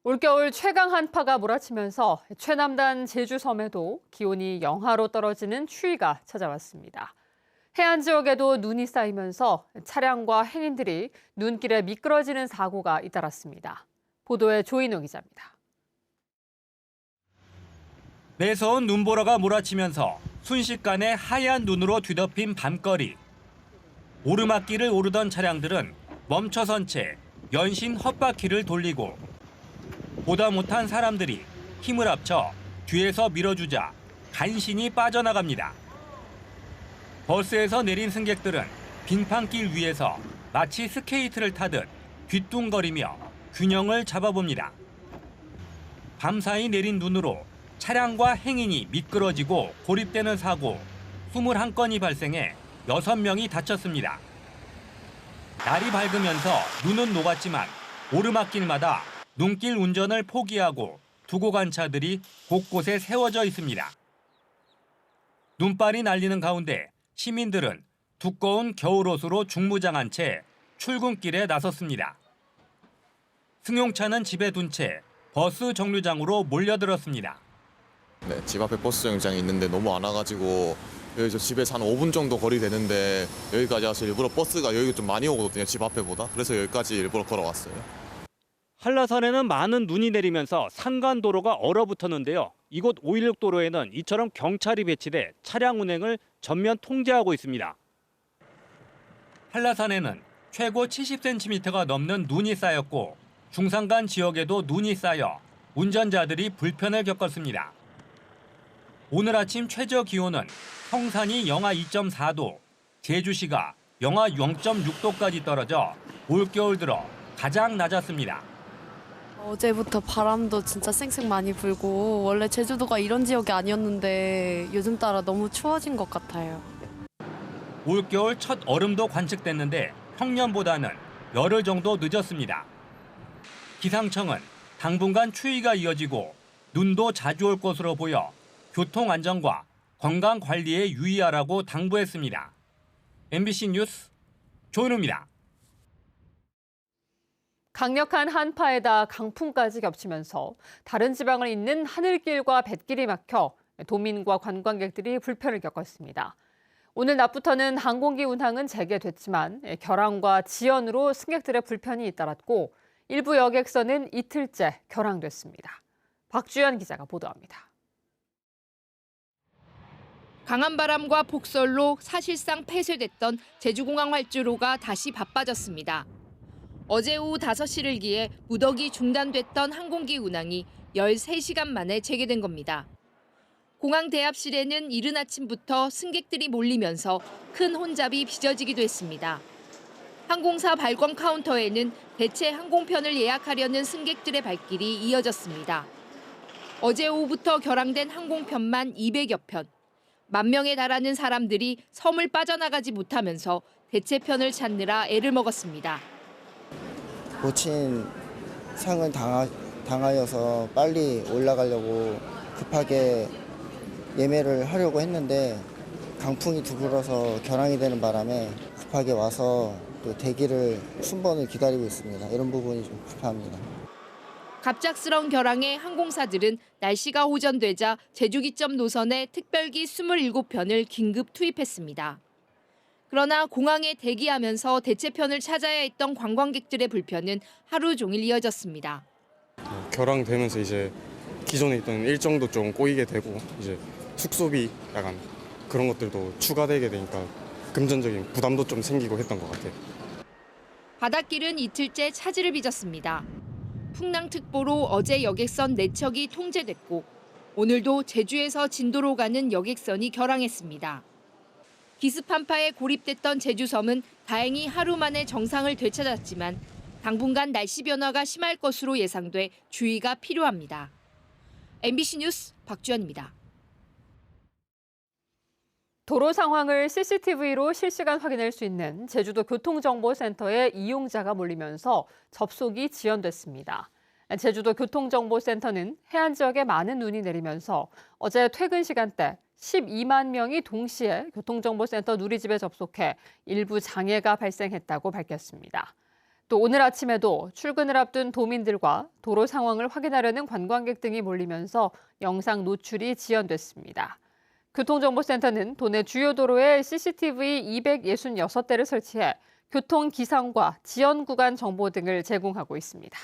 올겨울 최강 한파가 몰아치면서 최남단 제주섬에도 기온이 영하로 떨어지는 추위가 찾아왔습니다. 해안 지역에도 눈이 쌓이면서 차량과 행인들이 눈길에 미끄러지는 사고가 잇따랐습니다. 보도에 조인호 기자입니다. 매서운 눈보라가 몰아치면서 순식간에 하얀 눈으로 뒤덮인 밤거리. 오르막길을 오르던 차량들은 멈춰선 채 연신 헛바퀴를 돌리고 보다 못한 사람들이 힘을 합쳐 뒤에서 밀어주자 간신히 빠져나갑니다. 버스에서 내린 승객들은 빙판길 위에서 마치 스케이트를 타듯 뒤뚱거리며 균형을 잡아봅니다. 밤사이 내린 눈으로 차량과 행인이 미끄러지고 고립되는 사고 21건이 발생해 6명이 다쳤습니다. 날이 밝으면서 눈은 녹았지만 오르막길마다 눈길 운전을 포기하고 두고 간 차들이 곳곳에 세워져 있습니다. 눈발이 날리는 가운데 시민들은 두꺼운 겨울옷으로 중무장한 채 출근길에 나섰습니다. 승용차는 집에 둔 채 버스 정류장으로 몰려들었습니다. 네, 집 앞에 버스 정류장이 있는데 너무 안 와가지고 여기서 집에서 한 5분 정도 거리 되는데 여기까지 와서 일부러 버스가 여기 좀 많이 오거든요, 집 앞에보다. 그래서 여기까지 일부러 걸어왔어요. 한라산에는 많은 눈이 내리면서 산간도로가 얼어붙었는데요. 이곳 516 도로에는 이처럼 경찰이 배치돼 차량 운행을 전면 통제하고 있습니다. 한라산에는 최고 70cm가 넘는 눈이 쌓였고 중산간 지역에도 눈이 쌓여 운전자들이 불편을 겪었습니다. 오늘 아침 최저 기온은 성산이 영하 2.4도, 제주시가 영하 0.6도까지 떨어져 올겨울 들어 가장 낮았습니다. 어제부터 바람도 진짜 쌩쌩 많이 불고 원래 제주도가 이런 지역이 아니었는데 요즘 따라 너무 추워진 것 같아요. 올겨울 첫 얼음도 관측됐는데 평년보다는 열흘 정도 늦었습니다. 기상청은 당분간 추위가 이어지고 눈도 자주 올 것으로 보여 교통 안전과 건강 관리에 유의하라고 당부했습니다. MBC 뉴스 조은우입니다. 강력한 한파에다 강풍까지 겹치면서 다른 지방을 잇는 하늘길과 뱃길이 막혀 도민과 관광객들이 불편을 겪었습니다. 오늘 낮부터는 항공기 운항은 재개됐지만 결항과 지연으로 승객들의 불편이 잇따랐고 일부 여객선은 이틀째 결항됐습니다. 박주연 기자가 보도합니다. 강한 바람과 폭설로 사실상 폐쇄됐던 제주공항 활주로가 다시 바빠졌습니다. 어제 오후 5시를 기해 무더기 중단됐던 항공기 운항이 13시간 만에 재개된 겁니다. 공항 대합실에는 이른 아침부터 승객들이 몰리면서 큰 혼잡이 빚어지기도 했습니다. 항공사 발권 카운터에는 대체 항공편을 예약하려는 승객들의 발길이 이어졌습니다. 어제 오후부터 결항된 항공편만 200여 편. 10,000명에 달하는 사람들이 섬을 빠져나가지 못하면서 대체편을 찾느라 애를 먹었습니다. 놓친 상을 당하여서 빨리 올라가려고 급하게 예매를 하려고 했는데 강풍이 두드러서 결항이 되는 바람에 급하게 와서 또 대기를 순번을 기다리고 있습니다. 이런 부분이 좀 불편합니다. 갑작스러운 결항에 항공사들은 날씨가 호전되자 제주기점 노선에 특별기 27편을 긴급 투입했습니다. 그러나 공항에 대기하면서 대체편을 찾아야 했던 관광객들의 불편은 하루 종일 이어졌습니다. 결항되면서 이제 기존에 있던 일정도 좀 꼬이게 되고 이제 숙소비 약간 그런 것들도 추가되게 되니까 금전적인 부담도 좀 생기고 했던 것 같아요. 바닷길은 이틀째 차질을 빚었습니다. 풍랑특보로 어제 여객선 4척이 통제됐고 오늘도 제주에서 진도로 가는 여객선이 결항했습니다. 기습 한파에 고립됐던 제주섬은 다행히 하루 만에 정상을 되찾았지만 당분간 날씨 변화가 심할 것으로 예상돼 주의가 필요합니다. MBC 뉴스 박주연입니다. 도로 상황을 CCTV로 실시간 확인할 수 있는 제주도 교통정보센터에 이용자가 몰리면서 접속이 지연됐습니다. 제주도 교통정보센터는 해안 지역에 많은 눈이 내리면서 어제 퇴근 시간대 12만 명이 동시에 교통정보센터 누리집에 접속해 일부 장애가 발생했다고 밝혔습니다. 또 오늘 아침에도 출근을 앞둔 도민들과 도로 상황을 확인하려는 관광객 등이 몰리면서 영상 노출이 지연됐습니다. 교통정보센터는 도내 주요 도로에 CCTV 266대를 설치해 교통 기상과 지연 구간 정보 등을 제공하고 있습니다.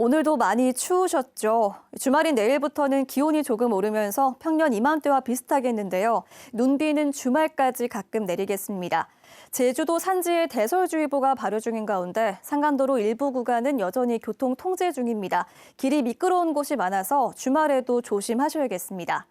오늘도 많이 추우셨죠? 주말인 내일부터는 기온이 조금 오르면서 평년 이맘때와 비슷하겠는데요. 눈비는 주말까지 가끔 내리겠습니다. 제주도 산지에 대설주의보가 발효 중인 가운데 산간도로 일부 구간은 여전히 교통 통제 중입니다. 길이 미끄러운 곳이 많아서 주말에도 조심하셔야겠습니다.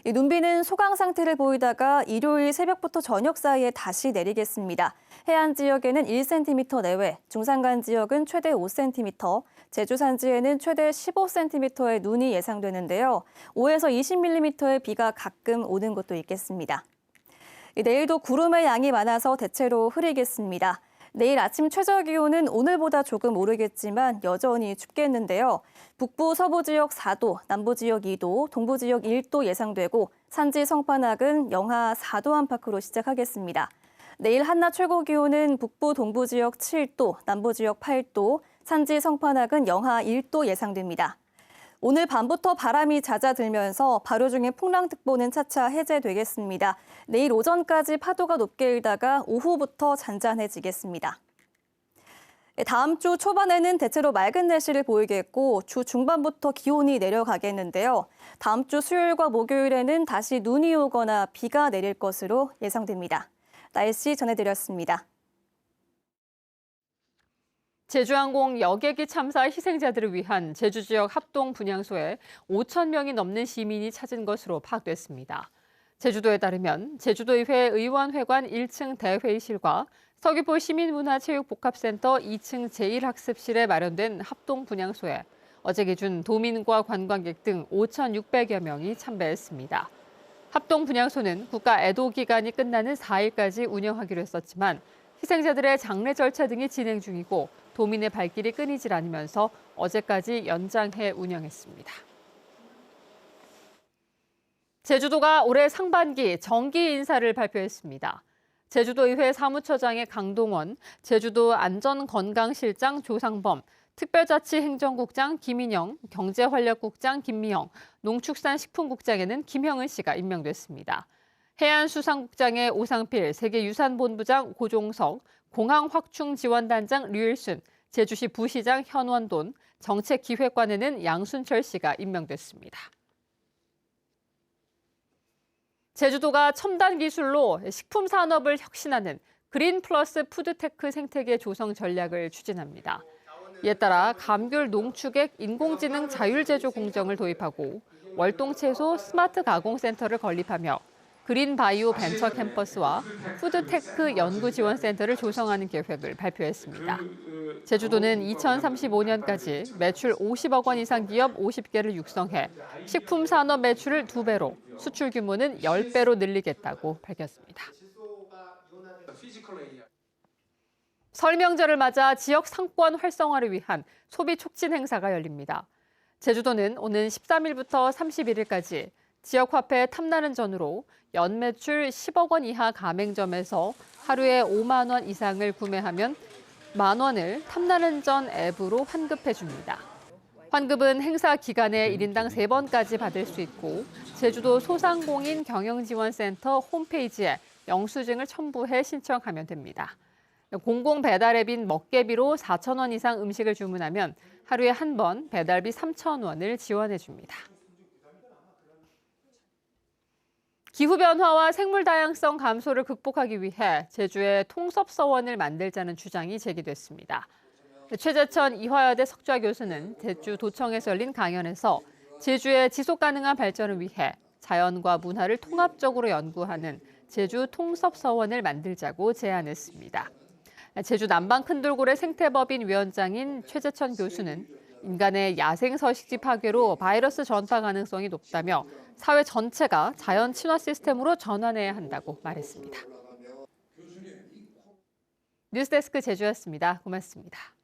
눈비는 소강 상태를 보이다가 일요일 새벽부터 저녁 사이에 다시 내리겠습니다. 해안 지역에는 1cm 내외, 중산간 지역은 최대 5cm, 제주 산지에는 최대 15cm의 눈이 예상되는데요. 5에서 20mm의 비가 가끔 오는 곳도 있겠습니다. 내일도 구름의 양이 많아서 대체로 흐리겠습니다. 내일 아침 최저 기온은 오늘보다 조금 오르겠지만 여전히 춥겠는데요. 북부 서부 지역 4도, 남부 지역 2도, 동부 지역 1도 예상되고 산지 성판악은 영하 4도 안팎으로 시작하겠습니다. 내일 한낮 최고 기온은 북부 동부 지역 7도, 남부 지역 8도, 산지 성판악은 영하 1도 예상됩니다. 오늘 밤부터 바람이 잦아들면서 발효 중인 풍랑특보는 차차 해제되겠습니다. 내일 오전까지 파도가 높게 일다가 오후부터 잔잔해지겠습니다. 다음 주 초반에는 대체로 맑은 날씨를 보이겠고 주 중반부터 기온이 내려가겠는데요. 다음 주 수요일과 목요일에는 다시 눈이 오거나 비가 내릴 것으로 예상됩니다. 날씨 전해드렸습니다. 제주항공 여객기 참사 희생자들을 위한 제주 지역 합동 분향소에 5천 명이 넘는 시민이 찾은 것으로 파악됐습니다. 제주도에 따르면 제주도의회 의원회관 1층 대회의실과 서귀포 시민문화체육복합센터 2층 제1학습실에 마련된 합동 분향소에 어제 기준 도민과 관광객 등 5,600여 명이 참배했습니다. 합동 분향소는 국가 애도 기간이 끝나는 4일까지 운영하기로 했었지만 희생자들의 장례 절차 등이 진행 중이고 도민의 발길이 끊이질 않으면서 어제까지 연장해 운영했습니다. 제주도가 올해 상반기 정기 인사를 발표했습니다. 제주도의회 사무처장의 강동원, 제주도 안전건강실장 조상범, 특별자치행정국장 김인영, 경제활력국장 김미영, 농축산식품국장에는 김형은 씨가 임명됐습니다. 해안수산국장의 오상필, 세계유산본부장 고종석, 공항확충지원단장 류일순, 제주시 부시장 현원돈, 정책기획관에는 양순철 씨가 임명됐습니다. 제주도가 첨단 기술로 식품 산업을 혁신하는 그린 플러스 푸드테크 생태계 조성 전략을 추진합니다. 이에 따라 감귤 농축액 인공지능 자율제조 공정을 도입하고 월동채소 스마트 가공센터를 건립하며 그린 바이오 벤처 캠퍼스와 푸드테크 연구지원센터를 조성하는 계획을 발표했습니다. 제주도는 2035년까지 매출 50억 원 이상 기업 50개를 육성해 식품 산업 매출을 2배로, 수출 규모는 10배로 늘리겠다고 밝혔습니다. 설 명절을 맞아 지역 상권 활성화를 위한 소비 촉진 행사가 열립니다. 제주도는 오는 13일부터 31일까지 지역 화폐 탐나는 전으로 연매출 10억 원 이하 가맹점에서 하루에 5만 원 이상을 구매하면 만 원을 탐나는 전 앱으로 환급해 줍니다. 환급은 행사 기간에 1인당 3번까지 받을 수 있고 제주도 소상공인 경영지원센터 홈페이지에 영수증을 첨부해 신청하면 됩니다. 공공 배달 앱인 먹개비로 4천 원 이상 음식을 주문하면 하루에 한 번 배달비 3천 원을 지원해 줍니다. 기후변화와 생물다양성 감소를 극복하기 위해 제주에 통섭서원을 만들자는 주장이 제기됐습니다. 최재천 이화여대 석좌 교수는 제주도청에서 열린 강연에서 제주의 지속가능한 발전을 위해 자연과 문화를 통합적으로 연구하는 제주 통섭서원을 만들자고 제안했습니다. 제주 남방 큰돌고래 생태법인 위원장인 최재천 교수는 인간의 야생서식지 파괴로 바이러스 전파 가능성이 높다며 사회 전체가 자연 친화 시스템으로 전환해야 한다고 말했습니다. 뉴스데스크 제주였습니다. 고맙습니다.